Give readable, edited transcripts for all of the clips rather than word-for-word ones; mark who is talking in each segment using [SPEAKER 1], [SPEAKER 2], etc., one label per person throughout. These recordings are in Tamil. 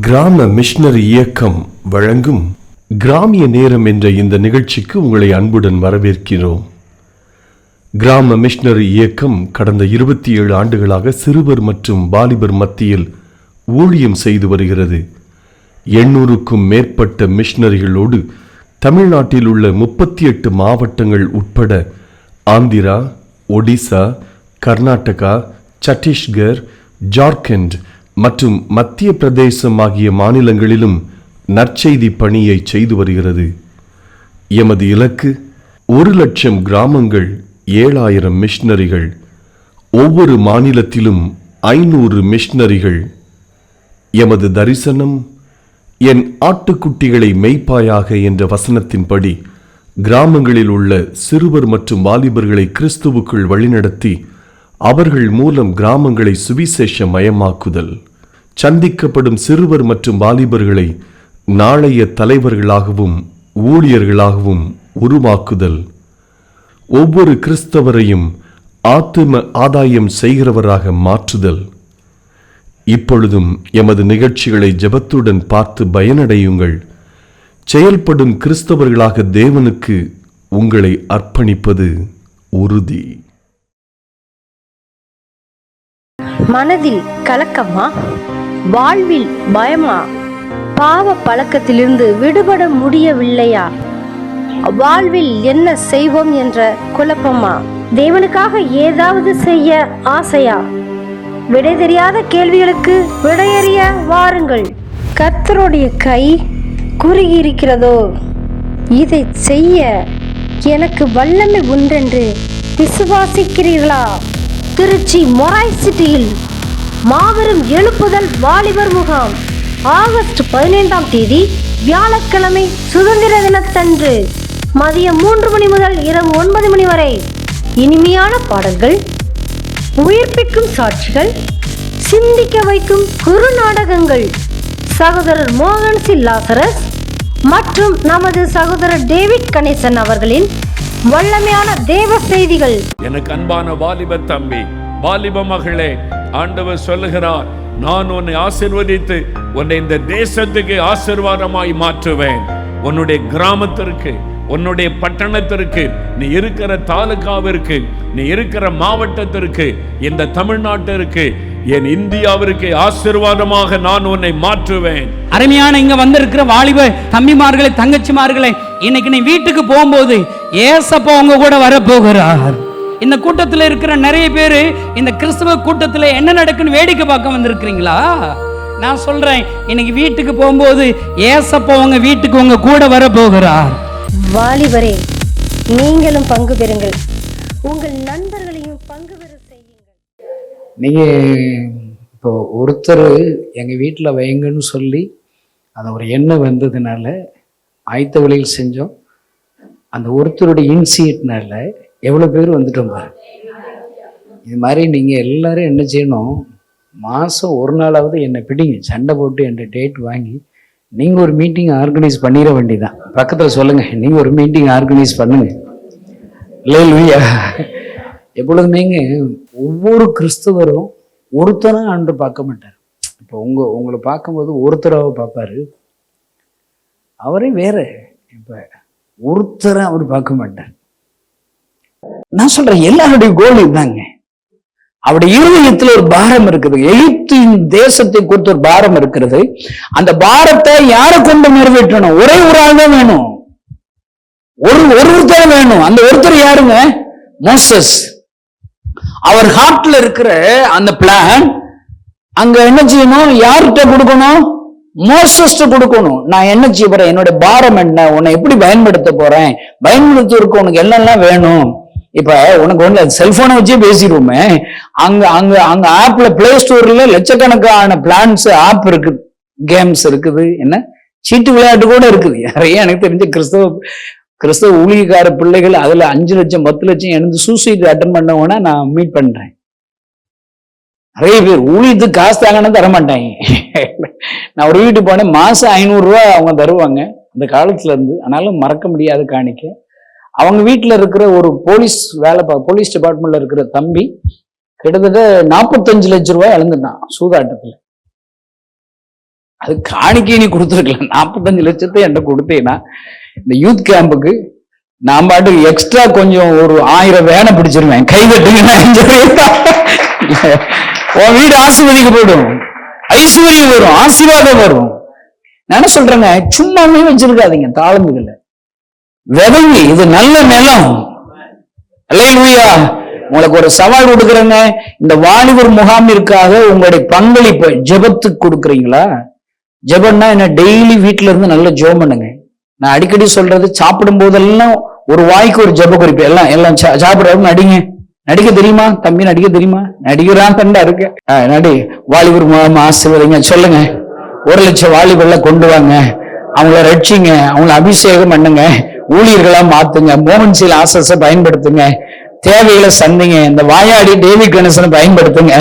[SPEAKER 1] கிராம மிஷனரி இயக்கம் வழங்கும் கிராமிய நேரம் என்ற இந்த நிகழ்ச்சிக்கு உங்களை அன்புடன் வரவேற்கிறோம். கிராம மிஷனரி இயக்கம் கடந்த 27 ஆண்டுகளாக சிறுவர் மற்றும் வாலிபர் மத்தியில் ஊழியம் செய்து வருகிறது. 800க்கும் மேற்பட்ட மிஷனரிகளோடு தமிழ்நாட்டில் உள்ள 38 மாவட்டங்கள் உட்பட ஆந்திரா, ஒடிசா, கர்நாடகா, சத்தீஸ்கர், ஜார்க்கண்ட் மற்றும் மத்திய பிரதேசம் ஆகிய மாநிலங்களிலும் நற்செய்தி பணியை செய்து வருகிறது. எமது இலக்கு 1,00,000 கிராமங்கள், 7,000 மிஷனரிகள், ஒவ்வொரு மாநிலத்திலும் 500 மிஷனரிகள். எமது தரிசனம் என் ஆட்டுக்குட்டிகளை மேய்ப்பாயாக என்ற வசனத்தின்படி கிராமங்களில் உள்ள சிறுவர் மற்றும் வாலிபர்களை கிறிஸ்துவுக்குள் வழிநடத்தி அவர்கள் மூலம் கிராமங்களை சுவிசேஷ மயமாக்குதல், சந்திக்கப்படும் சிறுவர் மற்றும் வாலிபர்களை நாளைய தலைவர்களாகவும் ஊழியர்களாகவும் உருவாக்குதல், ஒவ்வொரு கிறிஸ்தவரையும் ஆத்தும ஆதாயம் செய்கிறவராக மாற்றுதல். இப்பொழுதும் எமது நிகழ்ச்சிகளை ஜெபத்துடன் பார்த்து பயனடையுங்கள். செயல்படும் கிறிஸ்தவர்களாக தேவனுக்கு உங்களை அர்ப்பணிப்பது உறுதி.
[SPEAKER 2] மனதில் கலக்கமா? வாழ்வில் பயமா? பாவ பழக்கத்திலிருந்து விடுபட முடியவில்லையா? வாழ்வில் என்ன செய்வோம் என்ற குழப்பமா? தேவனுக்காக ஏதாவது செய்ய ஆசையா? விடை தெரியாத கேள்விகளுக்கு விடையறிய வாருங்கள். கர்த்தருடைய கை குறுகியிருக்கிறதோ? இதை செய்ய எனக்கு வல்லமை உண்டென்று விசுவாசிக்கிறீர்களா? திருச்சி மொராய் சிட்டியில் மாபெரும் எழுப்புதல் வாலிபர் முகாம் ஆகஸ்ட் 15ஆம் தேதி வியாழக்கிழமை சுதந்திர தினத்தன்று மதியம் 3 மணி முதல் இரவு 9 மணி வரை இனிமையான பாடல்கள், உயிர்ப்பிக்கும் சாட்சிகள், சிந்திக்க வைக்கும் குறு நாடகங்கள், சகோதரர் மோகன் சி லாசரஸ் மற்றும் நமது சகோதரர் டேவிட் கணேசன் அவர்களின் வல்லமையான தேவ செய்திகள்.
[SPEAKER 3] எனக்கு அன்பான வாலிப தம்பி, வாலிப மகளே, ஆண்டவர் சொல்லுகிறார், நான் உன்னை ஆசீர்வதித்து உன்னை இந்த தேசத்துக்கு ஆசீர்வாதமாய் மாற்றுவேன். உன்னுடைய கிராமத்திற்கு, உன்னுடைய பட்டணத்திற்கு, நீ இருக்கிற தாலுகாவிற்கு, நீ இருக்கிற மாவட்டத்திற்கு, இந்த தமிழ்நாட்டிற்கு, என் இந்தியாவிற்கு ஆசீர்வாதமாக நான் உன்னை மாற்றுவேன்.
[SPEAKER 4] அருமையான இங்க வந்திருக்கிற வாலிப தம்பிமார்களே, தங்கச்சிமார்களே, இன்னைக்கு நீ வீட்டுக்கு போகும்போது ஏசப்பா உங்க கூட வரப்போகிறார். இந்த கூட்டத்தில் இருக்கிற நிறைய பேரு இந்த கிறிஸ்தவ கூட்டத்தில் என்ன நடக்குன்னு வேடிக்கை பார்க்க வந்திருக்கிறீங்களா? நான் சொல்றேன், இன்னைக்கு வீட்டுக்கு போகும்போது ஏசப்பா உங்க வீட்டுக்கு உங்க கூட வரப்போகிறார்.
[SPEAKER 2] வாலிபரே, நீங்களும் பங்கு பெறுங்கள், உங்கள் நண்பர்களையும் பங்கு பெற செய்யுங்கள்.
[SPEAKER 5] நீங்கள் இப்போ ஒருத்தர் எங்கள் வீட்டில் வைங்கன்னு சொல்லி அது ஒரு எண்ணம் வந்ததுனால ஆயத்த வழியில் செஞ்சோம். அந்த ஒருத்தருடைய இன்சியேட்னால எவ்வளோ பேர் வந்துட்டோம் பாரு. இது மாதிரி நீங்கள் எல்லோரும் என்ன செய்யணும், மாதம் ஒரு நாளாவது என்னை பிடிங்க, சண்டை போட்டு என்கிட்ட டேட் வாங்கி நீங்கள் ஒரு மீட்டிங் ஆர்கனைஸ் பண்ணிட வேண்டியதான். பக்கத்தில் சொல்லுங்கள், நீங்கள் ஒரு மீட்டிங் ஆர்கனைஸ் பண்ணுங்க. இல்லையா? எப்பொழுதுமேங்க ஒவ்வொரு கிறிஸ்தவரும் ஒருத்தராக ஆண்டு பார்க்க மாட்டார். இப்போ உங்களை பார்க்கும்போது ஒருத்தராக பார்ப்பாரு, அவரே வேற. இப்போ ஒருத்தரை அவர் பார்க்க மாட்டார். நான் சொல்றேன், எல்லாருடைய கோல் இதுதாங்க. அவருடைய இருதயத்தில் ஒரு பாரம் இருக்குது. எகிப்தின் தேசத்தை குறித்து ஒரு பாரம் இருக்கிறது. அந்த பாரத்தை யாரை கொண்டு நிறைவேற்றணும்? ஒரே ஒரு ஆள் தான் வேணும், ஒருத்தர் வேணும். அந்த ஒருத்தர் யாருங்க? மோசஸ். அவர் ஹார்ட்ல இருக்கிற அந்த பிளான் அங்க என்ன செய்யணும்? யார்கிட்ட கொடுக்கணும்? மோசஸ் கொடுக்கணும். நான் என்ன செய்ய போறேன், என்னோட பாரம் என்ன, உன்னை எப்படி பயன்படுத்த போறேன், பயன்படுத்தி இருக்க உனக்கு என்னெல்லாம் வேணும். இப்ப உனக்கு ஒண்ணு செல்போனை வச்சே பேசிடுவோமே. அங்க அங்க அங்க ஆப்ல பிளே ஸ்டோர்ல லட்சக்கணக்கான பிளான்ஸ் ஆப் இருக்குது, கேம்ஸ் இருக்குது, என்ன சீட்டு விளையாட்டு கூட இருக்குது. நிறைய எனக்கு தெரிஞ்ச கிறிஸ்தவ ஊழியக்கார பிள்ளைகள் அதுல 5 லட்சம் 10 லட்சம் எழுந்து சூசைட் அட்டன் பண்ணவனா நான் மீட் பண்றேன். நிறைய பேர் ஊழியத்துக்கு காசு தாங்கன்னா தரமாட்டாங்க. நான் ஒரு வீட்டுக்கு போனேன், மாசம் 500 ரூபா அவங்க தருவாங்க அந்த காலத்துல இருந்து. ஆனாலும் மறக்க முடியாத காணிக்க. அவங்க வீட்டுல இருக்கிற ஒரு போலீஸ் டிபார்ட்மெண்ட்ல இருக்கிற தம்பி கிட்டத்தட்ட 45 லட்சம் ரூபாய் இழந்துட்டான் சூதாட்டத்துல. அது காணிக்கை நீ கொடுத்துருக்கலாம். 45 லட்சத்தை என்கிட்ட கொடுத்தீங்கன்னா இந்த யூத் கேம்புக்கு நான் பாட்டுக்கு எக்ஸ்ட்ரா கொஞ்சம் ஒரு 1000 வேனை பிடிச்சிருவேன். கை கட்டுங்க, உன் வீடு ஆசீர்வதிக்கப்படும், ஐஸ்வர்யம் வரும், ஆசீர்வாதம் வரும். நான் என்ன சொல்றேங்க, சும்மாவே வச்சிருக்காதீங்க. தாழ்ந்துகள்ல விதைங்க, இது நல்ல நிலம். அல்லேலூயா. உங்களுக்கு ஒரு சவால் கொடுக்குறேங்க. இந்த வாலிபர் முகாமிற்காக உங்களுடைய பங்களிப்பு ஜெபத்துக்கு கொடுக்குறீங்களா? ஜெபம்னா என்ன? டெய்லி வீட்டுல இருந்து நல்ல ஜெபம் பண்ணுங்க. நான் அடிக்கடி சொல்றது, சாப்பிடும் போதெல்லாம் ஒரு வாய்க்கு ஒரு ஜெப குறிப்பு. எல்லாம் சாப்பிடுறவங்க நடிங்க. நடிக்க தெரியுமா தம்பி? நடிக்க தெரியுமா? நடிக்கிறான் தண்டா இருக்கு. நடி. வாலிபர் முகாம் ஆசீர்வதிங்க சொல்லுங்க. 1 லட்சம் வாலிபர்ல கொண்டு வாங்க, அவங்கள ரட்சிங்க, அவங்கள அபிஷேகம் பண்ணுங்க, ஊழியர்களா மாத்துங்க, மோகன்சீல் ஆசஸை பயன்படுத்துங்க, தேவைகளை சந்திங்க, இந்த வாயாடி டேவி கணேசனை பயன்படுத்துங்க,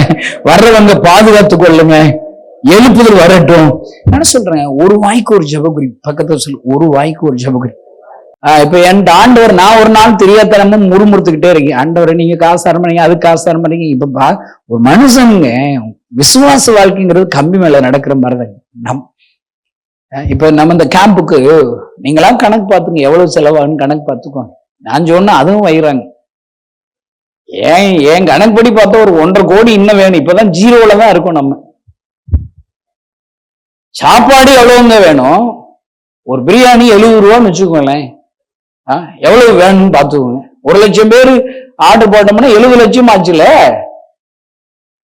[SPEAKER 5] வர்றவங்க பாதுகாத்து கொள்ளுங்க, எழுப்புதல் வரட்டும். என்ன சொல்றேன், ஒரு வாய்க்கு ஒரு ஜெபகுறி. பக்கத்துல சொல்லு, ஒரு வாய்க்கு ஒரு ஜெபகுறி. இப்ப என் ஆண்டவர், நான் ஒரு நாள் தெரியாதனமும் முறுமுறுத்துக்கிட்டே இருக்கேன். ஆண்டவரை நீங்க காசு அரம்பீங்க, அது காசு அரம்பீங்க. இப்ப ஒரு மனுஷனுங்க விசுவாச வாழ்க்கைங்கிறது கம்பி மேல நடக்கிற மாதிரிதான். இப்ப நம்ம இந்த கேம்புக்கு நீங்களாம் கணக்கு பார்த்துங்க, எவ்வளவு செலவாகுன்னு கணக்கு பார்த்துக்கோங்க. நான் சொன்னா அதுவும் வைகிறாங்க. ஏன் கணக்குப்படி பார்த்தா ஒரு 1.5 கோடி இன்னும் வேணும். இப்பதான் 0ல தான் இருக்கும். நம்ம சாப்பாடு எவ்வளவுங்க வேணும்? ஒரு பிரியாணி 70 ரூபான்னு வச்சுக்கோங்களேன். எவ்வளவு வேணும்னு பார்த்துக்கோங்க. 1 லட்சம் பேர் ஆர்டர் போட்டோம்னா 70 லட்சம் ஆச்சுல.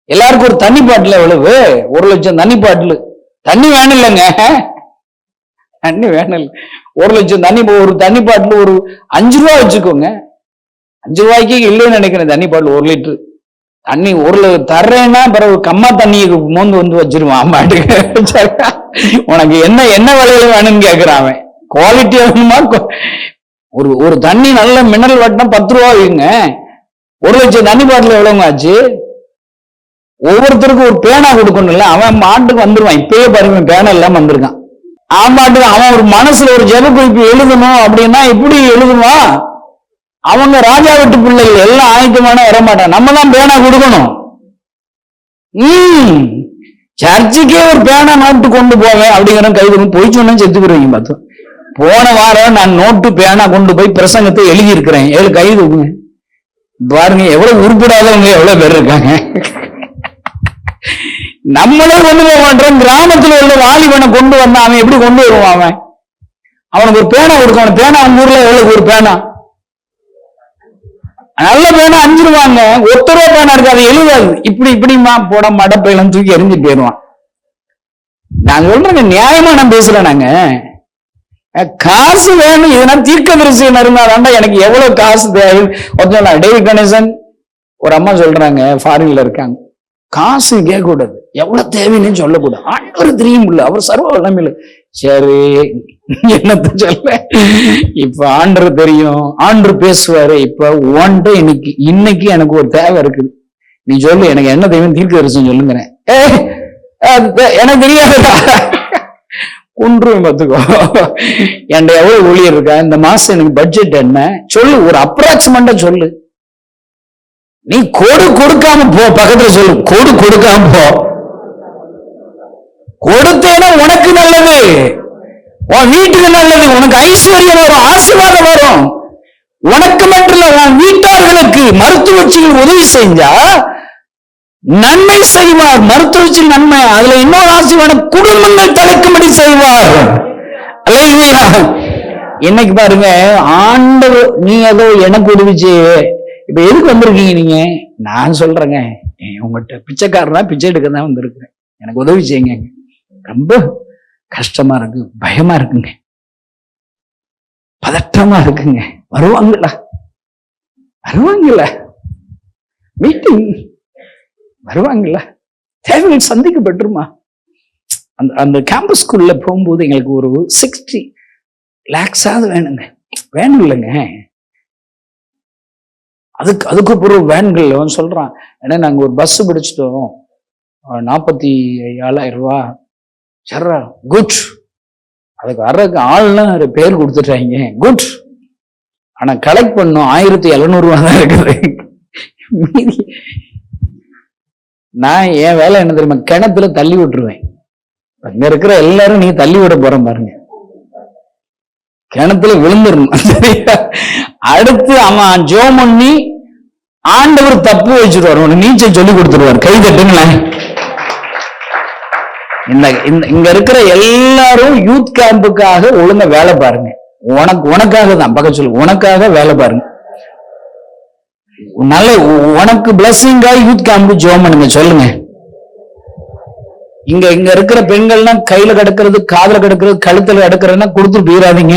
[SPEAKER 5] எல்லாருக்கும் ஒரு தண்ணி பாட்டில் எவ்வளவு? 1 லட்சம் தண்ணி பாட்டில். தண்ணி வேணும் இல்லைங்க, தண்ணி வேணும் இல்லை. 1 லட்சம் தண்ணி, ஒரு தண்ணி பாட்டில் ஒரு 5 ரூபா வச்சுக்கோங்க. 5 ரூபாய்க்கு இல்லைன்னு நினைக்கிறேன் தண்ணி பாட்டில். 1 லிட்டரு தண்ணி தர்றேன்னா பிறகு கம்மா தண்ணியை மோந்து வந்து வச்சிருவான் அம்மாட்டுக்கு. உனக்கு என்ன விலையில வேணும்னு கேட்கிறான். குவாலிட்டியா வேணுமா? ஒரு தண்ணி நல்ல மினரல் வாட்டர்னா 10 ரூபா வைங்க. 1 லட்சம் தண்ணி பாட்டில் எவ்வளவுங்க ஆச்சு? ஒவ்வொருத்தருக்கும் ஒரு பேனா கொடுக்கணும்ல. அவன் மாட்டுக்கு வந்துருவான். இப்பயே பாருங்க, பேனா எல்லாம் வந்திருக்கான். ஆமாட்டுக்கு அவன் ஒரு மனசுல ஒரு ஜெப குறிப்பு எழுதணும் அப்படின்னா இப்படி எழுதுவான். அவங்க ராஜா வீட்டு பிள்ளைகள் எல்லாம் ஆயத்தமான வரமாட்டான். நம்ம தான் பேனா கொடுக்கணும். சர்ச்சுக்கே ஒரு பேனா நோட்டு கொண்டு போவேன் அப்படிங்கிற கைது போய் சொன்னா செத்துக்கிறீங்க. பார்த்தோம் போன வாரம் நான் நோட்டு பேனா கொண்டு போய் பிரசங்கத்தை எழுதி இருக்கிறேன். 7 கைது பாருங்க, எவ்வளவு உருப்படாதவங்க எவ்வளவு பேர் இருக்காங்க. நம்மளே கொண்டு போக மாட்டோம். கிராமத்துல உள்ள வாலிபனை கொண்டு வந்தா அவன் எப்படி கொண்டு வருவான்? அவனுக்கு ஒரு பேனா கொடுக்கணும். பேனா அவங்க ஊர்ல எவ்வளவு ஒரு பேனா? நல்ல பேனா 5 ரூபாங்க. 1 ரூபா பேனா இருக்கு, அதை எழுதாது. இப்படிமா போட மடப்பையில தூக்கி எரிஞ்சு போயிடுவான். நான் சொல்றேங்க, நியாயமா நான் பேசுறேன். நாங்க காசு வேணும். இதனா தீர்க்க தரிசனம் இருந்தா எனக்கு எவ்வளவு காசு தேவை? டேவி கணேசன் ஒரு அம்மா சொல்றாங்க, ஃபாரின்ல இருக்காங்க. காசு கேட்க கூடாது, எவ்வளவு தேவைன்னு சொல்லக்கூடாது. ஆண்டவர் தெரியும் இல்ல, அவர் சர்வ வல்லமையில. சரி, என்னத்த சொல்ல, இப்ப ஆண்டவர் தெரியும், ஆண்டவர் பேசுவாரு. இப்ப இன்னைக்கு எனக்கு ஒரு தேவை இருக்குது, நீ சொல்லு, எனக்கு என்ன தேவைன்னு தீர்க்க தரிசனம் சொல்லுங்கிறேன். எனக்கு தெரியாதுடா, குன்றும் பார்த்துக்கோ. என்கிட்ட எவ்வளவு ஊழியர் இருக்கா, இந்த மாசம் எனக்கு பட்ஜெட் என்ன சொல்லு, ஒரு அப்ராக்சிமெண்டா சொல்லு. நீ கொடுக்காம போ, பக்கத்துல சொல்லு, கொடுக்காம போ. கொடுத்தேன்னா உனக்கு நல்லது, உன் வீட்டுக்கு நல்லது, உனக்கு ஐஸ்வர்யம் வரும், ஆசீர்வாதம் வரும். உனக்கு மட்டும் இல்ல, உன் வீட்டார்களுக்கு மருத்துவச்சிகள் உதவி செஞ்சா நன்மை செய்வார். மருத்துவச்சி நன்மை, அதுல இன்னொரு ஆசீர்வாதம், குடும்பங்கள் தலைக்கும்படி செய்வார். இன்னைக்கு பாருங்க, ஆண்டவர் நீ ஏதோ எனக்கு உதவிச்சு. இப்ப எதுக்கு வந்திருக்கீங்க நீங்க? நான் சொல்றேங்க, உங்கள்கிட்ட பிச்சைக்காரனா பிச்சை எடுக்க தான் வந்திருக்கிறேன். எனக்கு உதவி செய்யுங்க. ரொம்ப கஷ்டமா இருக்கு, பயமா இருக்குங்க, பதற்றமா இருக்குங்க. வருவாங்களா மீட்டிங் வருவாங்களா? தேவைகள் சந்திக்கப்பட்டுருமா? அந்த கேம்பஸ் ஸ்கூல்ல போகும்போது எங்களுக்கு ஒரு 60 lakhs வேணுங்க. வேணும் இல்லைங்க, அதுக்கு பிறகு வேன்கள் சொல்றான். ஏன்னா நாங்க ஒரு பஸ் பிடிச்சிட்டோம், 47,000 ரூபா. சர்ரா குட், அதுக்கு வர்றதுக்கு ஆள்னா பேர் கொடுத்துட்டாங்க, குட். ஆனா கலெக்ட் பண்ணும் 1,700 ரூபா தான் இருக்குது. நான் என் வேலை என்ன தெரியுமா, கிணத்துல தள்ளி விட்டுருவேன். இங்க இருக்கிற எல்லாரும் நீ தள்ளி விட போற பாருங்க, கிணத்துல விழுந்துடணும். அடுத்து அவன் ஜெபம் பண்ணி ஆண்டவர் தப்பு வச்சிருவார், உனக்கு நீச்சல் சொல்லி கொடுத்துருவார். கை தட்டுங்களேன். இங்க இருக்கிற எல்லாரும் யூத் கேம்புக்காக ஒழுங்கா வேலை பாருங்க. உனக்காக தான் பக்கம் சொல்லு, உனக்காக வேலை பாருங்க. நல்ல உனக்கு பிளஸிங்காக யூத் கேம்பு ஜெபம் பண்ணுங்க. சொல்லுங்க. இங்க இருக்கிற பெண்கள்லாம் கையில கிடக்கிறது, காதுல கிடக்கிறது, கழுத்துல கிடக்கிறதுனா கொடுத்துட்டு போயிடாதீங்க,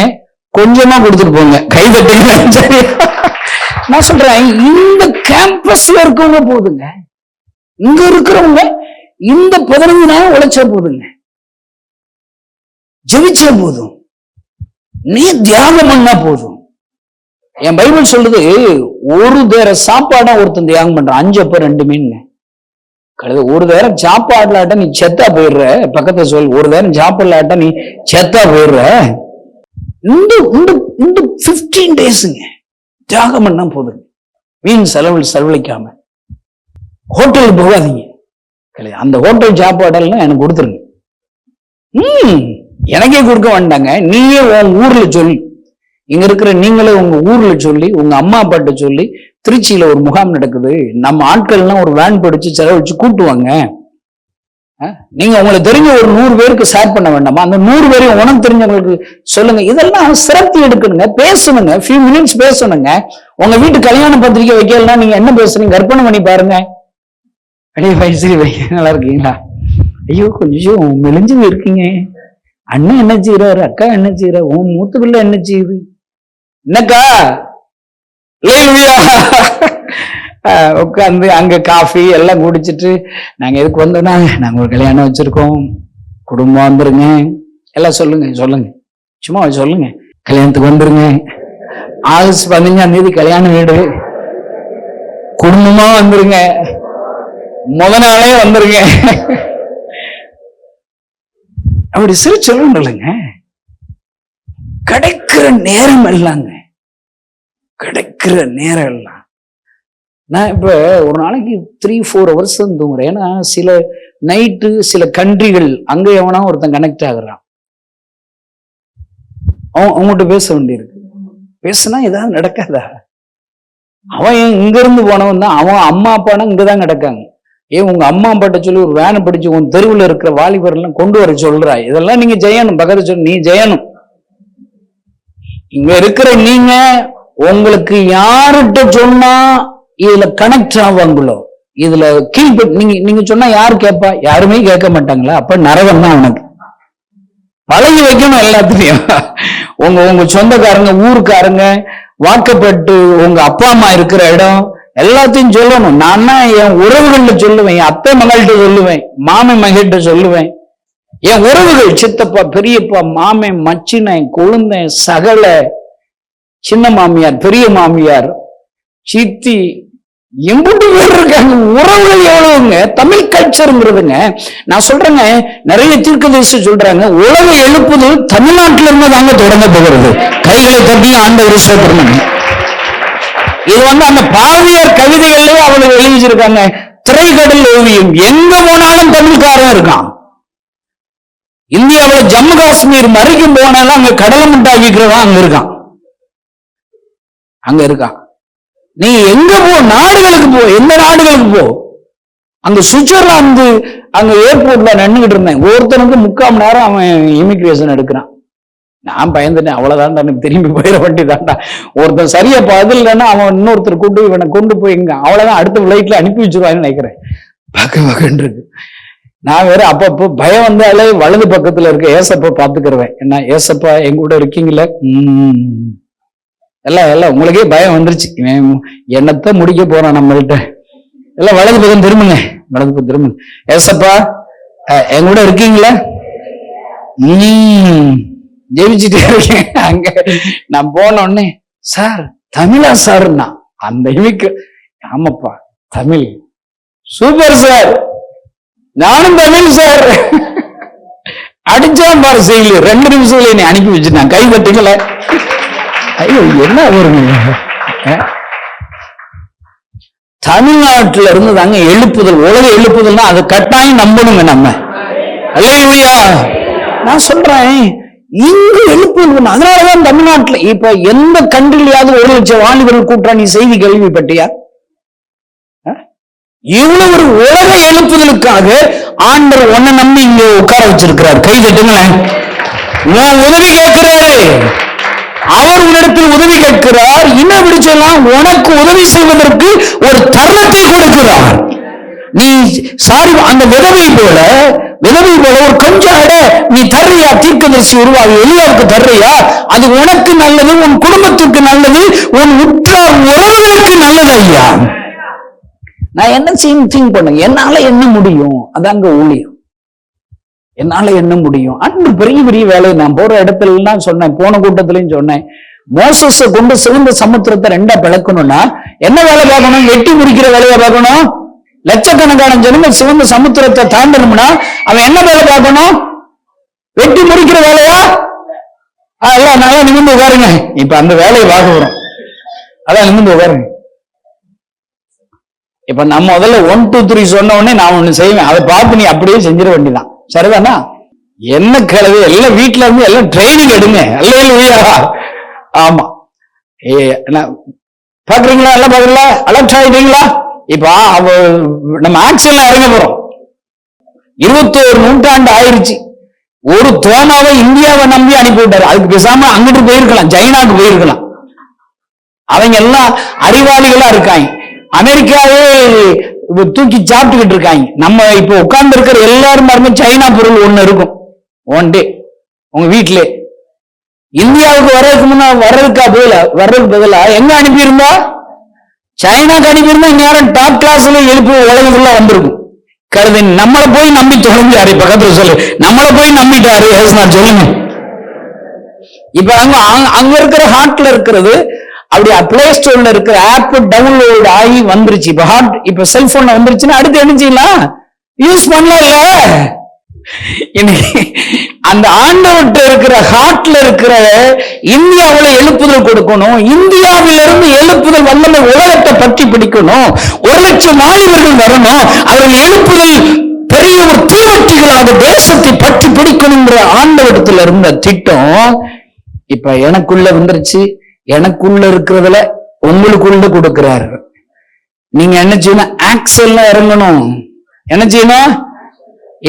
[SPEAKER 5] கொஞ்சமா கொடுத்துட்டு போங்க. கை தட்டுங்க. நான் சொல்றேன், இந்த கேம்பஸ்ல இருக்கவங்க போதுங்க, இங்க இருக்கிறவங்க இந்த 15 நாள் உழைச்சா போதுங்க, ஜெபிச்சா போதும், நீ தியாகம் பண்ணா போதும். என் பைபிள் சொல்லுது, ஒரு தேர சாப்பாடா ஒருத்தன் தியாகம் பண்றான். 5 அப்ப 2 மீன். ஒரு நேரம் சாப்பாடுலாட்ட நீ செத்தா போயிடுற. பக்கத்துல சொல், ஒரு நேரம் சாப்பாடுலாட்ட நீ செத்தா போயிடுற. இந்த 15 டேஸுங்க தியாகம் பண்ணா போதுங்க. மீன் செலவழிக்காம ஹோட்டலுக்கு போகாதீங்க. அந்த ஹோட்டல் சாப்பாடெல்லாம் எனக்கு கொடுத்துருங்க. எனக்கே கொடுக்க வேண்டாங்க, நீயே உன் ஊர்ல சொல்லி, இங்க இருக்கிற நீங்களே உங்க ஊர்ல சொல்லி, உங்க அம்மா அப்பாட்ட சொல்லி, திருச்சியில ஒரு முகாம் நடக்குது, நம்ம ஆட்கள்லாம் ஒரு வேன் பிடிச்சு செலவழிச்சு கூட்டுவாங்க, நீங்க உங்களுக்கு தெரிஞ்ச ஒரு 100 பேருக்கு ஷேர் பண்ண வேண்டாமா? அந்த 100 பேரையும் உனக்கு தெரிஞ்சவங்களுக்கு சொல்லுங்க. இதெல்லாம் சிரத்தி எடுக்கணுங்க, பேசணுங்க, ஃபியூ மினிட்ஸ் பேசணுங்க. உங்க வீட்டு கல்யாண பத்திரிக்கை வைக்கலாம், நீங்க என்ன பேசுறீங்க கற்பனை பண்ணி பாருங்க. அடே வயசு நல்லா இருக்கீங்களா? ஐயோ கொஞ்சம் மெலிஞ்சு இருக்கீங்க, அண்ணன் என்ன செய்யறாரு, அக்கா என்ன செய்யற, உன் மூத்த பிள்ளை என்ன செய்யுது, என்னக்கா உட்காந்து அங்க காஃபி எல்லாம் குடிச்சிட்டு, நாங்க எதுக்கு வந்தோம்னா, நாங்க ஒரு கல்யாணம் வச்சிருக்கோம், குடும்பம் வந்துருங்க எல்லாம் சொல்லுங்க, சும்மா சொல்லுங்க, கல்யாணத்துக்கு வந்துருங்க, ஆகஸ்ட் 15ஆம் தேதி கல்யாண வீடு, குடும்பமா வந்துருங்க, முத நாளே வந்துருங்க. அப்படி சிறு சொல்லணும் இல்லைங்க. கிடைக்கிற நேரம் எல்லாங்க, கிடைக்கிற நேரம் எல்லாம். நான் இப்ப ஒரு நாளைக்கு 3-4 hours தூங்குறேன். ஏன்னா சில நைட்டு சில கண்ட்ரிகள் அங்க எவனா ஒருத்தன் கனெக்ட் ஆகுறான், அவங்ககிட்ட பேச வேண்டியிருக்கு. பேசுனா ஏதாவது நடக்காதா? அவன் இங்க இருந்து போனவன் தான், அவன் அம்மா அப்பானா இங்கதான் கிடக்காங்க. ஏன் உங்க அம்மா அப்பாட்ட சொல்லி ஒரு வேனை பிடிச்சு உன் தெருவில் இருக்கிற வாலிபர் எல்லாம் கொண்டு வர சொல்றா. இதெல்லாம் நீங்க செய்யணும். பக்கத்து சொல்லு, நீ செய்யணும். இங்க இருக்கிற நீங்க உங்களுக்கு யார்கிட்ட சொன்னா இதுல கனெக்ட் ஆவாங்களோ, இதுல நீங்க சொன்னா யாரு கேட்பா? யாருமே கேட்க மாட்டாங்களா? அப்ப நரகம் தான் உனக்கு. பழகி வைக்கணும் எல்லாத்துலயும். உங்க சொந்தக்காரங்க, ஊருக்காரங்க, வாக்கப்பட்டு உங்க அப்பா அம்மா இருக்கிற இடம் எல்லாத்தையும் சொல்லணும். நான் என் உறவுகள்ல சொல்லுவேன், என் அத்தை மகள்கிட்ட சொல்லுவேன், மாமன் மகிழ்கிட்ட சொல்லுவேன். என் உறவுகள், சித்தப்பா, பெரியப்பா, மாமன், மச்சினன், கொழுந்தன், சகல, சின்ன மாமியார், பெரிய மாமியார், சித்தி, எம்புட்டு பேர் இருக்காங்க. உறவுகள் எவ்வளவுங்க. தமிழ் கல்ச்சருங்கிறதுங்க. நான் சொல்றேங்க, நிறைய தீர்க்கதரிசி சொல்றாங்க, உலக எழுப்புதல் தமிழ்நாட்டில இருந்து தாங்க தொடங்க போகிறது. கைகளை தட்டி ஆண்டவரை ஸ்தோத்திரம். இது அந்த பாரதியார் கவிதைகள்லயே அவளுக்கு எழுதிச்சிருக்காங்க. திரைக்கடல் ஓவியம், எங்க போனாலும் தமிழ்காரன் இருக்கான். இந்தியாவில் ஜம்மு காஷ்மீர் மறைக்கும் போனாலும் அங்க கடலை முட்டாக்கிக்கிறவன் அங்க இருக்கான். நீ எங்க போ, நாடுகளுக்கு போ, எந்த நாடுகளுக்கு போ. அங்க சுவிட்சர்லாந்து அங்க ஏர்போர்ட்ல நின்றுகிட்டு இருந்தேன். ஒருத்தனுக்கு 3/4 மணி நேரம் அவன் இமிகிரேஷன் எடுக்கிறான். நான் பயந்துட்டேன், அவ்வளவுதான், எனக்கு திரும்பி போயிட வேண்டியதான்டா. ஒருத்தன் சரியா பதில் இல்லைன்னா அவன் இன்னொருத்தர் இவனை கொண்டு போய் இங்க அவ்வளவுதான், அடுத்த ஃபிளைட்ல அனுப்பி வச்சிருவான்னு நினைக்கிறேன். பக்கம் இருக்கு. நான் வேற அப்பப்போ பயம் வந்தாலே வலது பக்கத்துல இருக்க ஏசப்பா பாத்துக்கிறவேன். என்ன ஏசப்பா எங்க கூட இருக்கீங்களே, எல்லாம் உங்களுக்கே பயம் வந்துருச்சு. என்னத்த முடிக்க போறான் நம்மள்கிட்ட. எல்லாம் வலது பக்கம் திரும்புங்க, வலது பக்கம் திரும்புங்க. ஏசப்பா எங்க கூட இருக்கீங்களா? ஜெயிச்சுட்டே இருக்கேன். அங்க நான் போன உடனே, சார் தமிழா சார்னா அந்த இமிக்கு, ஆமாப்பா தமிழ், சூப்பர் சார், நானும் தமிழ் சார். அடிச்சான் பாரு செயலு, 2 நிமிஷத்துல என்னை அனுப்பி வச்சுட்டான். கை தட்டுங்கள. ஐயோ என்ன வருங்க. தமிழ்நாட்டுல இருந்து தாங்க எழுப்புதல், உலக எழுப்புதல்னா அதை கட்டாயம் நம்பணுங்க. நம்ம அல்லேலூயா. நான் சொல்றேன், இங்கு எழுப்புதல். அதனாலதான் தமிழ்நாட்டுல இப்ப எந்த கண்ட்ரிலையாவது 1 லட்சம் வாலிபர்கள் கூட்டுறா? நீ செய்தி கேள்விப்பட்டியா? இவ்வளவு ஒரு உலக எழுப்புதலுக்காக ஆண்டவர் உன்னை நம்பி இங்க உட்கார வச்சிருக்கிறார். கை தட்டுங்களேன். உன் உதவி கேட்கிறாரு. அவர் உன்னிடத்தில் உதவி கேட்கிறார். இன்னும் இப்படி சொல்லலாம், உனக்கு உதவி செய்வதற்கு ஒரு தருணத்தை கொடுக்கிறார். நீ அந்த விதவை போல ஒரு கொஞ்சம் நீ தர்றியா? தீர்க்கதரிசி உருவாகி எலியாவுக்கு தர்றியா? அது உனக்கு நல்லது, உன் குடும்பத்துக்கு நல்லது, உன் உற்றார் உறவுகளுக்கு நல்லது. ஐயா, நான் என்ன செய்யணும் திங்க் பண்ணுங்க. என்னால என்ன முடியும்? அதாங்க ஊழியம். என்னால என்ன முடியும்? அன்று பெரிய பெரிய வேலை. நான் போற இடத்துல சொன்னேன், போன கூட்டத்திலையும் சொன்னேன், மோசஸை கொண்டு சிவந்த சமுத்திரத்தை 2ஆ பிளக்கணும்னா என்ன வேலை பார்க்கணும்? எட்டி முடிக்கிற வேலையை பார்க்கணும். லட்சக்கணக்கான ஜனங்கள் சிவந்த சமுத்திரத்தை தாண்டணும்னா அவன் என்ன வேலை பார்க்கணும்? வெட்டி முடிக்கிற வேலையா? எல்லாம் நல்லா நிமிர்ந்து உட்காருங்க. இப்ப அந்த வேலையை பார்க்க வரும். அதான் நிமிர்ந்து உட்காருங்க. இப்ப நம்ம முதல்ல 1 2 3 சொன்ன உடனே நான் ஒண்ணு செய்வேன். அதை பார்த்து நீ அப்படியே செஞ்சிட வேண்டியதான். சரிதானா? என்ன கிளவி எல்லாம் வீட்டுல இருந்து எல்லாம் ட்ரைனிங் எடுங்க. அல்லேலூயா. ஆமா. பாக்குறீங்களா? எல்லாம் பாக்குறீங்களா? அலர்ட் ஆயிட்டீங்களா? இப்ப நம்ம ஆக்ஷன்ல இறங்க போறோம். 21 நூற்றாண்டு ஆயிருச்சு. ஒரு தோமாவை இந்தியாவை நம்பி அனுப்பி விட்டாரு. அதுக்கு பேசாம அங்கிட்டு போயிருக்கலாம், சைனாக்கு போயிருக்கலாம். அவங்க எல்லாம் அறிவாளிகளா இருக்காங்க. அமெரிக்காவே தூக்கி சாப்பிட்டுக்கிட்டு இருக்காங்க. நம்ம இப்ப உட்கார்ந்து இருக்கிற எல்லாரும் பாருங்க, சைனா பொருள் ஒண்ணு இருக்கும். ஒன் டே உங்க வீட்டிலே இந்தியாவுக்கு வர்றதுக்கு பதிலா எங்க அனுப்பியிருந்தா? சைனாக்கு அனுப்பியிருந்தா இந்நேரம் டாப் கிளாஸ்ல எழுப்பு உலகத்துக்குள்ள வந்திருக்கும். கருது நம்மளை போய் நம்பி தொலைஞ்சாரு. பக்கத்துல சொல்லு, நம்மளை போய் நம்பிட்டாரு. சொல்லுங்க. இப்ப அங்க இருக்கிற ஹார்ட்ல இருக்கிறது அப்படி பிளே ஸ்டோர்ல இருக்கிற ஆப் டவுன்லோட் ஆகி வந்துருச்சு. இப்ப செல்போன்ல வந்துருச்சுன்னா அடுத்து என்ன செய்யலாம்? யூஸ் பண்ணல. அந்த ஆண்டவர்கிட்ட இருக்கிற ஹார்ட்ல இருக்கிற இந்தியாவில எழுப்புதல் கொடுக்கணும். இந்தியாவிலிருந்து எழுப்புதல் வல்லமை உலகத்தை பற்றி பிடிக்கணும். 1 லட்சம் வாலிபர்கள் வரணும். அவர்கள் எழுப்புதல் பெரிய ஒரு தீவட்டிகளாக தேசத்தை பற்றி பிடிக்கணுங்கிற ஆண்டவரிடத்துல இருந்த திட்டம் இப்ப எனக்குள்ள வந்துருச்சு. எனக்குள்ள இருக்கிறதுல உங்களுக்குள்ள கொடுக்கிறாரு. நீங்க என்ன செய்யணும்? ஆக்சன்ல இறங்கணும். என்ன செய்யணும்?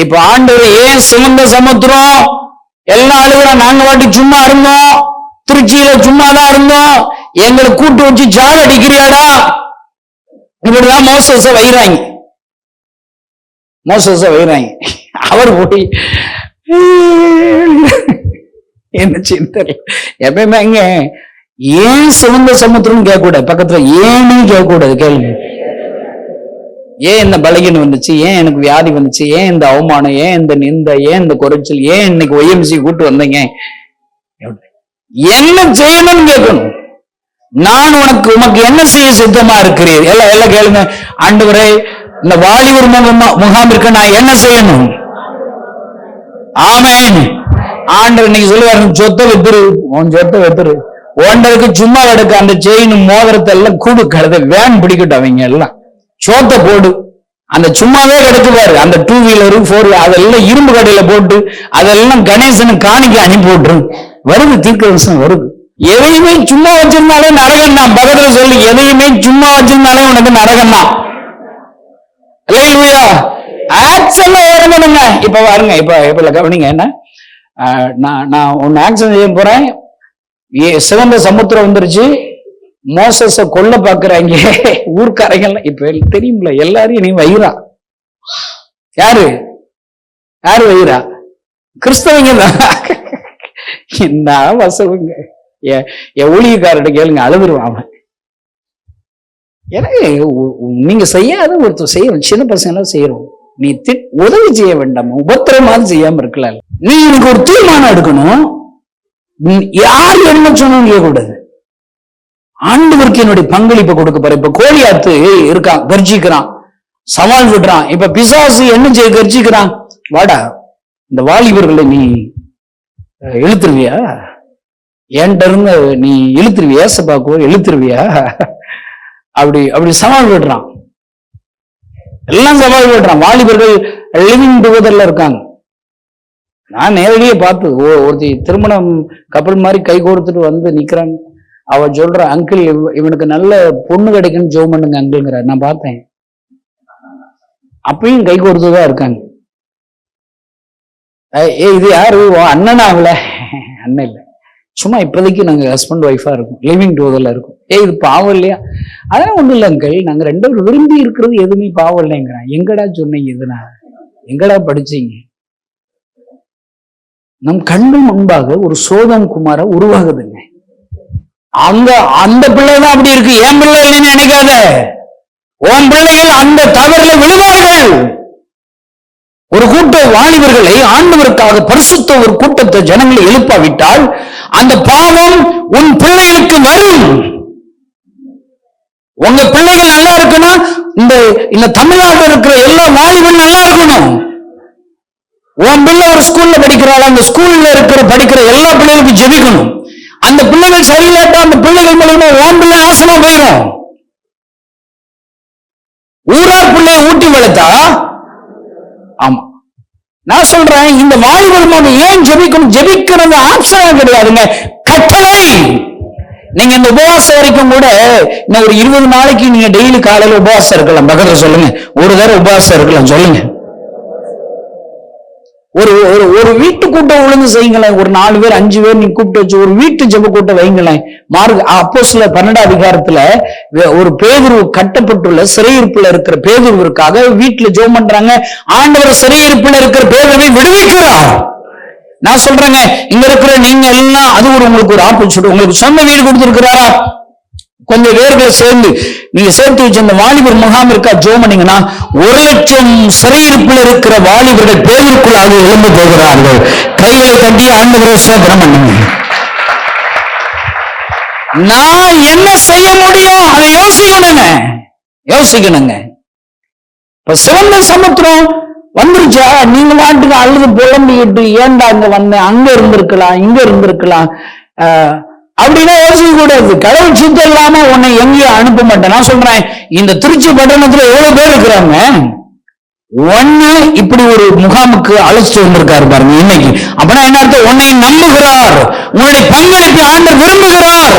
[SPEAKER 5] இப்ப ஆண்டவர் ஏன் சிவந்த சமுத்திரம் எல்லாம் அழுகுறா? நாங்க வாட்டி சும்மா இருந்தோம், திருச்சியில சும்மாதான் இருந்தோம், எங்களை கூட்டு வச்சு ஜால் அடிக்கிறியாடா? இப்படிதான் மோசஸ வைறாங்க. அவர் போய் என்ன செய்ய எப்பயுமே இங்க ஏன் சிவந்த சமுத்திரம் கேட்க கூடாது. பக்கத்துல ஏன்னு கேட்க கூடாது. கேள்வி, ஏன் இந்த பலகீனம் வந்துச்சு? ஏன் எனக்கு வியாதி வந்துச்சு? ஏன் இந்த அவமானம்? ஏன் இந்த நிந்த? ஏன் இந்த குறைச்சல்? ஏன் இன்னைக்கு ஒய்எம்சி கூட்டு வந்தீங்க? என்ன செய்யணும்னு கேட்கணும். நான் உனக்கு என்ன செய்ய சித்தமா இருக்கிறேன்? எல்லாம் கேளுங்க. ஆண்டவரே, இந்த வாலிபர் முகாமிற்கு நான் என்ன செய்யணும்? ஆமென். ஆண்டவர் இன்னைக்கு சொல்லுவாரு, சொத்தை வித்துரு, உன் சொத்தை வித்துரு, ஒன்றருக்கு சும்மா எடுக்க அந்த செயின் மோதிரத்தை எல்லாம் கூடு கழுத வேன் பிடிக்கட்டும். அவங்க எல்லாம் சோத்தை போடு, அந்த சும்மாவே கிடைக்குவாரு. அந்த 2 வீலரு 4 அதெல்லாம் இரும்பு கடையில போட்டு அதெல்லாம் கணேசனு காணிக்க அனுப்பி போட்டுரும். வருது, தீர்க்கதரிசனம் வருது. எதையுமே சும்மா வச்சிருந்தாலே நரகம் தான். பக்கத்துல சொல்லி, எதையுமே சும்மா வச்சிருந்தாலே உனக்கு நரகம் தான். அல்லேலூயா. ஆக்சன்ல இறங்கணுங்க. இப்ப பாருங்க, இப்ப கவனிங்க. என்ன நான் ஒன்னு ஆக்சன் செய்ய போறேன். சிவந்த சமுத்திரம் வந்துருச்சு. மோசஸ கொல்ல பாக்குறாங்க ஊர்க்காரங்க. இப்ப தெரியும்ல, எல்லாரையும் நீ வைரா. யாரு வைரா? கிறிஸ்தவங்க தான். என்ன வசவுங்க. என் ஊழியக்காரர்கிட்ட கேளுங்க, அழுதுருவான். எனக்கு நீங்க செய்யாத ஒருத்தர் செய்யணும். சின்ன பசங்க எல்லாம் செய்யறோம். நீ உதவி செய்ய வேண்டாம், உபத்திரமாவது செய்யாம இருக்கலாம். நீ எனக்கு ஒரு தீர்மானம் எடுக்கணும். யார் என்ன சொன்னு கேட்கக்கூடாது. ஆண்டவருக்கு என்னுடைய பங்களிப்பை கொடுக்க போற. இப்ப கோலியாத்து இருக்கான், கர்ஜிக்கிறான், சவால் விடுறான். இப்ப பிசாசு என்ன செய்ய கர்ஜிக்கிறான்? வாடா, இந்த வாலிபர்களை நீ இழுத்துருவியா? என்கிட்ட இருந்து நீ இழுத்துருவியா? சபாக்கோ இழுத்துருவியா? அப்படி சவால் விடுறான். எல்லாம் சவால் விடுறான். வாலிபர்கள் லிவிங் டுகெதர்ல இருக்காங்க. நான் நேரடியே பார்த்து ஒருத்தி திருமணம் கப்பல் மாதிரி கை கோர்த்துட்டு வந்து நிக்கிறாங்க. அவ சொல்ற, அங்கிள் இவனுக்கு நல்ல பொண்ணு கிடைக்குன்னு ஜோம் பண்ணுங்க அங்கிள்ங்கிறார். நான் பார்த்தேன், அப்பயும் கை கோர்த்துதான் இருக்காங்க. இது யாரு அண்ணனா? அவள அண்ணன் இல்லை, சும்மா இப்போதைக்கு நாங்க ஹஸ்பண்ட் ஒய்ஃபா இருக்கும், லிவிங் டுகெதர்ல இருக்கும். இது பாவம் இல்லையா? அதான் ஒண்ணும் இல்லை அங்கிள், நாங்க ரெண்டு பேரும் விரும்பி இருக்கிறது எதுவுமே பாவம் இல்லைங்கிறான். எங்கடா சொன்னீங்க இதுனா? எங்கடா படிச்சீங்க? நம் கண்ணு முன்பாக ஒரு சோதம் குமார உருவாகுதுங்க. அங்க அந்த பிள்ளைதான் அப்படி இருக்கு, என் பிள்ளை இல்லைன்னு நினைக்காத. உன் பிள்ளைகள் அந்த தவறுல விழுவார்கள். ஒரு கூட்ட வாலிபர்களை ஆண்டவருக்காக பரிசுத்த ஒரு கூட்டத்தை ஜனங்களை எழுப்பாவிட்டால் அந்த பாவம் உன் பிள்ளைகளுக்கு வரும். உங்க பிள்ளைகள் நல்லா இருக்கணும், இந்த தமிழ்நாட்டில் இருக்கிற எல்லா வாலிபர்களும் நல்லா இருக்கணும். உன் பிள்ளை ஒரு ஸ்கூல்ல படிக்கிறாள், அந்த ஸ்கூல்ல படிக்கிற எல்லா பிள்ளைகளுக்கும் ஜெபிக்கணும். அந்த பிள்ளைகள் சரியில்லாட்டா அந்த பிள்ளைகள் மூலமா உன் பிள்ளை நாசமா போயிடும். ஊரார் பிள்ளையை ஊட்டி வளர்த்தா, ஆமா நான் சொல்றேன், இந்த வாலிபர்கள் ஏன் ஜெபிக்கணும்? ஜெபிக்கிறது ஆப்ஷன் கிடையாதுங்க, கட்டளை. நீங்க இந்த உபவாசம் வரைக்கும் கூட இன்னும் ஒரு 20 நாளைக்கு நீங்க டெய்லி காலையில உபவாசம் இருக்கலாம். பக்கத்துல சொல்லுங்க, ஒரு தடவை உபவாசம் இருக்கலாம் சொல்லுங்க. ஒரு வீட்டு கூட்டம் ஒழுங்கு செய்யுங்களேன். ஒரு 4 பேர் 5 பேர் நீங்க கூப்பிட்டு வச்சு ஒரு வீட்டு ஜெப கூட்டம் வைங்களேன். அப்போஸ்தலர் 12 அதிகாரத்துல ஒரு பேதுரு கட்டப்பட்டுள்ள சிறையிருப்புல இருக்கிற பேதுருவிற்காக வீட்டுல ஜெபம் பண்றாங்க. ஆண்டவர் சிறையிருப்புல இருக்கிற பேதுருவை விடுவிக்கிறார். நான் சொல்றேங்க, இங்க இருக்கிற நீங்க எல்லாம் அது உங்களுக்கு ஒரு ஆப்பர்ச்சுனிட்டி. உங்களுக்கு சொந்த வீடு கொடுத்திருக்கிறாரா? கொஞ்சம் பேர்களை சேர்ந்து நீங்க சேர்த்து வச்ச இந்த வாலிபர் முகாம் இருக்கா, ஜெபம் பண்ணீங்கன்னா 1,00,000 சிறையிருப்பில் இருக்கிற வாலிபர்கள் பேருக்குள்ளாக எழுந்து போகிறார்கள். கைகளை தட்டி ஆண்டவரை ஸ்தோத்திரம் பண்ணுங்க. நான் என்ன செய்ய முடியும் அதை யோசிக்கணுங்க. இப்ப சிவந்த சமுத்திரம் வந்துருச்சா, நீங்க நாட்டுக்கு அழுது புலம்பிக்கிட்டு ஏன்டா அங்க வந்தேன், அங்க இருந்திருக்கலாம் இங்க இருந்திருக்கலாம் அப்படின்னா யோசிக்க கூடாது. கடவுள் சித்தம் இல்லாம உன்னை எங்கேயும் அனுப்ப மாட்டேன். நான் சொல்றேன், இந்த திருச்சி பட்டணத்துல எவ்வளவு பேர் இருக்கிறாங்க, ஒன்னு இப்படி ஒரு முகாமுக்கு அழைச்சிட்டு வந்திருக்காரு பாருங்க இன்னைக்கு. அப்படின்னா என்ன அர்த்தம்? உன்னை நம்புகிறார், உன்னுடைய பங்களிப்பை ஆண்டவர் விரும்புகிறார்.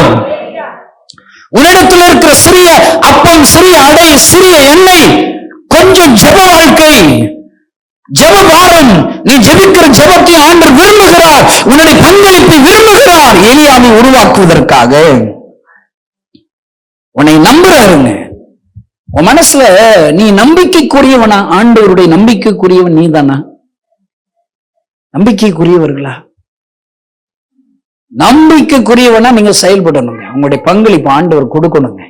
[SPEAKER 5] உன்னிடத்தில் இருக்கிற சிறிய அப்பம், சிறிய அடை, சிறிய எண்ணெய், கொஞ்சம் ஜெப வாழ்க்கை, ஜெப பாரம், நீ ஜெபிக்கிற ஜெபத்தை ஆண்டவர் விரும்புகிறார், உன்னுடைய பங்களிப்பை விரும்புகிறார். எலியாவை உருவாக்குவதற்காக உன்னை நம்புறாருங்க. உன் மனசுல நீ நம்பிக்கைக்குரியவனா? ஆண்டவருடைய நம்பிக்கைக்குரியவன் நீ தானா? நம்பிக்கைக்குரியவர்களா? நம்பிக்கைக்குரியவனா நீங்க செயல்படணுங்க. உங்களுடைய பங்களிப்பு ஆண்டவர் கொடுக்கணுங்க.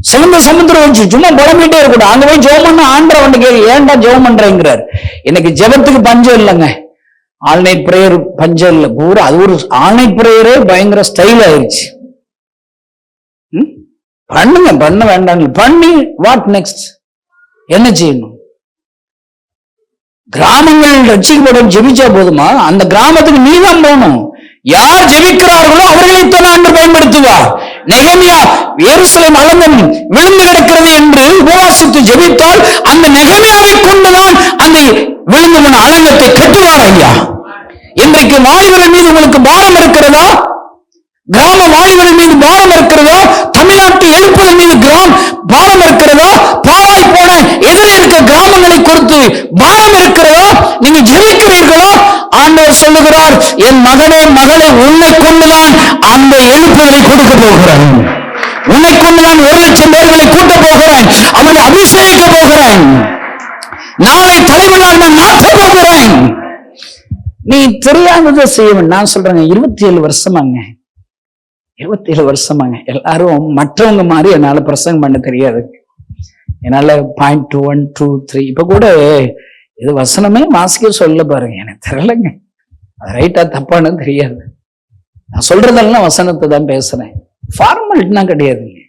[SPEAKER 5] சிவந்த சமுத்திரம் வச்சு சும்மா புலம்பிட்டே இருக்கட்டும். அங்க போய் ஜெபம் பண்ண ஆண்டவர் வந்து கேள்வி, ஏன்டா ஜெபம் பண்றேங்கிறார். எனக்கு ஜெபத்துக்கு பஞ்சம் இல்லைங்க, ஆல்நைட் பிரேயர் பஞ்சம் இல்லை. பூரா அது ஒரு ஆல்நைட் பிரேயரே பயங்கர ஸ்டைல் ஆயிடுச்சு. பண்ணுங்க, பண்ண வேண்டாம் பண்ணி வாட் நெக்ஸ்ட்? என்ன செய்யணும்? கிராமங்கள் ரட்சிக்கப்பட ஜெபிச்சா போதுமா? அந்த கிராமத்துக்கு நீதான் போகணும். யார் ஜெபிக்கிறார்களோ அவர்களைத்தான் ஆண்டவர் பயன்படுத்துவார். நெகமியா எருசலேம் அலங்கம் விழுந்து கிடக்கிறது என்று உபவாசித்து ஜெபித்தால் அந்த நெகமியாவை கொண்டுதான் அந்த விழுந்து போன அலங்கத்தை கட்டுவார். ஐயா, இன்றைக்கு வாலிபர்கள் மீது உங்களுக்கு பாரம் இருக்கிறதா? கிராம வாலிபர்கள் மீது பாரம் இருக்கிறதா? தமிழ்நாட்டு எழுப்புதல் மீது பாரம் இருக்கிறதா? பாழாய் போன எதிரே இருக்க கிராமங்களை குறித்து பாரம் இருக்கிறதா? நீங்க ஜெபிக்கிறீர்களா? ஆண்டவர் சொல்லுகிறார், என் மகனே மகளே, உன்னை கொண்டுதான் அந்த எழுப்புதலை கொடுக்க போகிறேன். உன்னை கொண்டுதான் 1,00,000 பேர்களை கூட்ட போகிறேன். அவனை அபிஷேகிக்க போகிறேன். நாளை தலைவனாக நான் மாற்ற போகிறேன். நீ தெரியாததை செய்யணும். நான் சொல்றேங்க, 27 வருஷமாங்க, 27 வருஷமாங்க. எல்லாரும் மற்றவங்க மாதிரி என்னால பிரசங்கம் பண்ண தெரியாது. என்னால 0.2 1 2 3 இப்ப கூட இது வசனமே வாசிக்க சொல்ல பாருங்க, எனக்கு தெரியலங்க. அது ரைட்டா தப்பானு தெரியாது. நான் சொல்றதெல்லாம் வசனத்தை தான் பேசுறேன், ஃபார்மாலிட்டினா கிடையாதுங்க.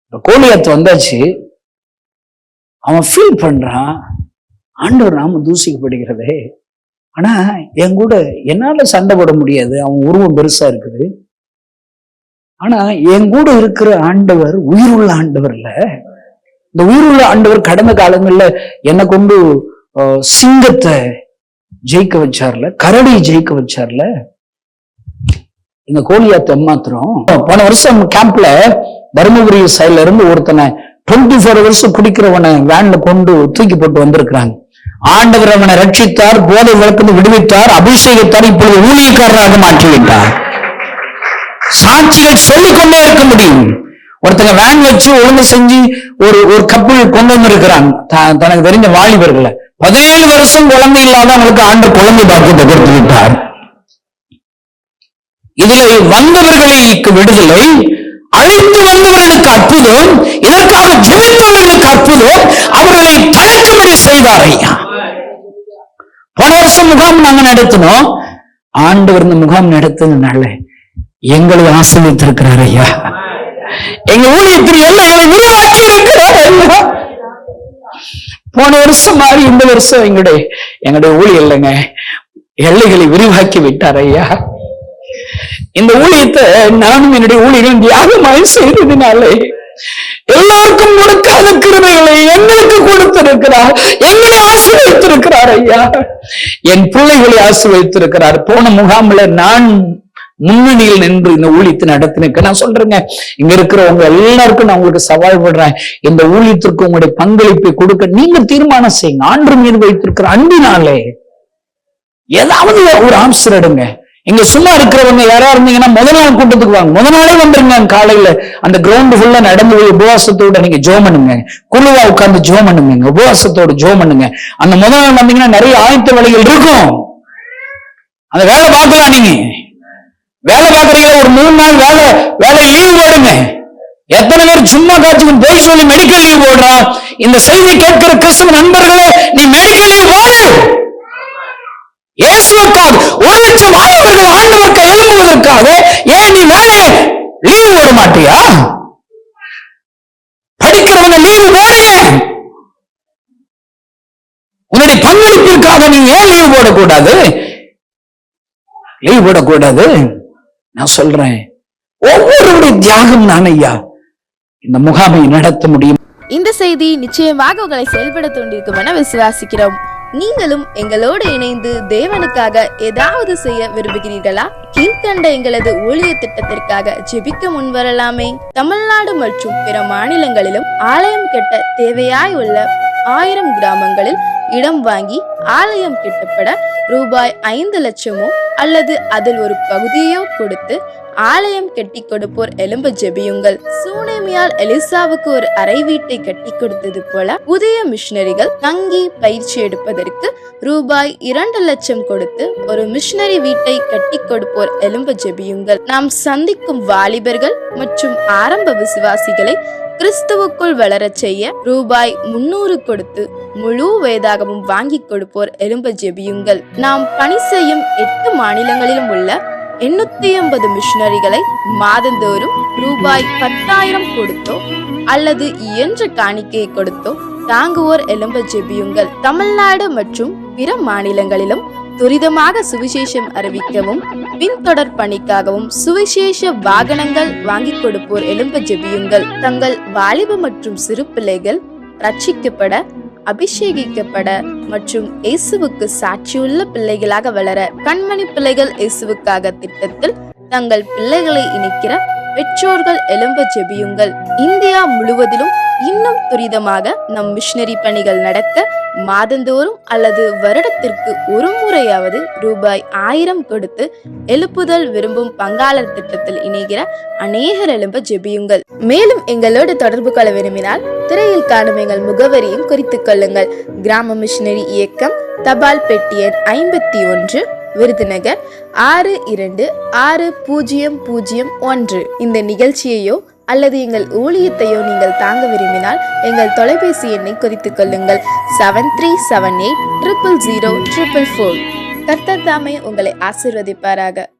[SPEAKER 5] இப்ப கோலியாத்து வந்தாச்சு, அவன் ஃபீல் பண்றான், ஆண்டவர் நாம தூசிக்கப்படுகிறதே. ஆனா என் கூட என்னால சண்டை போட முடியாது, அவன் உருவம் பெருசா இருக்குது. ஆனா என் கூட இருக்கிற ஆண்டவர் உயிருள்ள ஆண்டவர் இல்ல. இந்த உயிருள்ள ஆண்டவர் கடந்த காலங்கள்ல என்னை கொண்டு சிங்கத்தை ஜெயிக்க வச்சார்ல, கரடி ஜெயிக்க வச்சார்ல. இந்த கோலியாத் எம்மாத்திரம் போன வருஷம் கேம்ப்ல தருமபுரி சைட்ல இருந்து ஒருத்தனை 24 வருஷம் குடிக்கிறவனை வேன்ல கொண்டு தூக்கி போட்டு வந்திருக்கிறாங்க. ஆண்டவர் அவனை ரட்சித்தார், போதை வழக்கு விடுவித்தார், அபிஷேகத்தார், இப்பொழுது ஊழியக்காரராக மாற்றிவிட்டார். சாட்சிகள் சொல்லிக் கொண்டே இருக்க முடியும். ஒருத்தங்க வேன் வச்சு ஒழுங்கு செஞ்சு ஒரு கப்பல் கொண்டு வந்து இருக்கிறாங்க தனக்கு தெரிஞ்ச வாலிபர்களை. 17 வருஷம் குழந்தை இல்லாதவங்களுக்கு ஆண்டு குழந்தை பாக்கியத்தை கொடுத்து விட்டார். இதில் வந்தவர்களுக்கு விடுதலை, அழைத்து வந்தவர்களுக்கு அற்புதம், இதற்காக ஜெயித்தவர்களுக்கு அற்புதம், அவர்களை தழைக்கும்படி செய்தார் ஐயா. போன வருஷம் முகாம் நாங்க நடத்தினோம். ஆண்டவர் இந்த முகாம் நடத்தினால எங்களை ஆசீர்வதித்திருக்கிறார் ஐயா. எங்க ஊழியத்தில் எல்லாம் உருவாக்கி இருக்கிறார் ஐயா. போன வருஷம் மாதிரி இந்த வருஷம் எங்களுடைய ஊழியம் இல்லைங்க, எல்லைகளை விரிவாக்கி விட்டார் ஐயா. இந்த ஊழியத்தை நானும் என்னுடைய ஊழியர்கள் தியாகமாய் செய்ததினாலே எல்லாருக்கும் கொடுக்காத கிருபைகளை எங்களுக்கு கொடுத்திருக்கிறார், எங்களை ஆசீர்வதித்திருக்கிறார் ஐயா. என் பிள்ளைகளை ஆசீர்வதித்திருக்கிறார். போன முகாமில் நான் முன்னணியில் நின்று இந்த ஊழியத்தை நடத்தினேன். நான் சொல்றேங்க, இங்க இருக்கிறவங்க எல்லாருக்கும் நான் உங்களுக்கு சவால் படுறேன், இந்த ஊழியத்திற்கு உங்களுடைய பங்களிப்பை கொடுக்க நீங்க தீர்மானம் செய்யுங்க. ஆண்டு மீது வைத்திருக்கிற அன்பினாலே ஏதாவது ஒரு ஆன்சர் எடுங்க. இங்க சும்மா இருக்கிறவங்க யாரா இருந்தீங்கன்னா முதல் நாள் கூட்டத்துக்கு வாங்க, முதல் நாளே வந்துருங்க. காலையில அந்த கிரவுண்ட் ஃபுல்லா நடந்து போய் உபவாசத்தோட நீங்க ஜோம் பண்ணுங்க, குழுவா உட்கார்ந்து ஜோம் பண்ணுங்க, உபவாசத்தோட ஜோம் பண்ணுங்க. அந்த முதல் நாள் வந்தீங்கன்னா நிறைய ஆயத்த வேலைகள் இருக்கும், அந்த வேலை பார்க்கலாம். நீங்க வேலை பார்க்கறீங்களா, ஒரு 3 நாள் வேலை லீவ் போடுங்க. எத்தனை பேர் சும்மா காட்சிக்கு போய் சொல்லி மெடிக்கல் லீவ் போடுறா? இந்த செய்தி கேட்கிற கிறிஸ்துவ நண்பர்களே, நீ மெடிக்கல் லீவ் போடு. இயேசுவுக்காக 1 லட்சம் வாலிபர்கள் ஆண்டவருக்கு எழும்புவதற்காக ஏன் நீ வேலை லீவ் போட மாட்டியா? படிக்கிறவங்க லீவ் போடுங்க. உன்னுடைய பங்களிப்பிற்காக நீ ஏன் லீவ் போடக்கூடாது? லீவ் போடக்கூடாது. நான் சொல்றேன், ஒவ்வொருவருடைய தியாகம் நான் ஐயா இந்த முகாமை நடத்த முடியும்.
[SPEAKER 6] இந்த செய்தி நிச்சயமாக உங்களை செயல்பட தூண்டிருக்கும் என விசுவாசிக்கிறோம். நீங்களும் எங்களோடு இணைந்து தேவனுக்காக ஏதாவது செய்ய விரும்புகிறீர்களா? கீழ்கண்ட எங்களது ஊழிய திட்டத்திற்காக ஜெபிக்க முன்வரலாமே. தமிழ்நாடு மற்றும் பிற மாநிலங்களிலும் ஆலயம் கட்ட தேவையாய் உள்ள 1000 கிராமங்களில் இடம் வாங்கி ஆலயம் கட்டப்பட ரூபாய் 5 லட்சமோ அல்லது அதில் ஒரு பகுதியோ கொடுத்து ஆலயம் கட்டி கொடுப்போர் எழும்ப ஜெபியுங்கள். சூனேமியால் எலிசாவுக்கு ஒரு அறை வீட்டை கட்டி கொடுத்தது போல புதிய மிஷனரிகள் தங்கி பயிற்சி எடுப்பதற்கு ரூபாய் 2 லட்சம் கொடுத்து ஒரு மிஷனரி வீட்டை கட்டி கொடுப்போர் எழும்ப ஜெபியுங்கள். நாம் சந்திக்கும் வாலிபர்கள் மற்றும் ஆரம்ப விசுவாசிகளை கிறிஸ்துவுக்குள் வளர செய்ய ரூபாய் 300 கொடுத்து முழு வேதாகமும் வாங்கி கொடுப்போர் எழும்ப ஜெபியுங்கள். நாம் பணி செய்யும் 8 மாநிலங்களிலும் உள்ள 880 மிஷனரிகளை மாதந்தோறும் ரூபாய் 10,000 கொடுத்தோ அல்லது இயன்ற காணிக்கையை கொடுத்தோ தாங்குவோர் எழும்ப ஜெபியுங்கள். தமிழ்நாடு மற்றும் பிற மாநிலங்களிலும் துரிதமாக சுவிசேஷம் அறிவிக்கவும் பின்தொடர் பணிக்காகவும் சுவிசேஷ வாகனங்கள் வாங்கி கொடுப்போர் எழும்ப ஜெபியுங்கள். தங்கள் வாலிப மற்றும் சிறு பிள்ளைகள் ரட்சிக்கப்பட, அபிஷேகிக்கப்பட மற்றும் இயேசுவுக்கு சாட்சியுள்ள பிள்ளைகளாக வளர கண்மணி பிள்ளைகள் இயேசுவுக்காக திட்டத்தில் தங்கள் பிள்ளைகளை இணைக்கிற பெற்றோர்கள் எழும்ப ஜெபியுங்கள். இந்தியா முழுவதிலும் இன்னும் துரிதமாக நம் மிஷனரி பணிகள் நடக்க மாதந்தோறும் அல்லது வருடத்திற்கு ஒரு முறையாவது ரூபாய் 1000 கொடுத்து எழுப்புதல் விரும்பும் பங்காளர் திட்டத்தில் இணைகிற அநேகர் எழும்ப ஜெபியுங்கள். மேலும் எங்களோடு தொடர்பு கொள்ள விரும்பினால் திரையில் காணும் எங்கள் முகவரியும் குறித்துக் கொள்ளுங்கள். கிராம மிஷனரி இயக்கம், தபால் பெட்டி எண் 51, விருதுநகர் 626001. இந்த நிகழ்ச்சியையோ அல்லது எங்கள் ஊழியத்தையோ நீங்கள் தாங்க விரும்பினால் எங்கள் தொலைபேசி எண்ணை குறித்துக் கொள்ளுங்கள். 7378000444. கர்த்தர் தாமே உங்களை ஆசீர்வதிப்பாராக.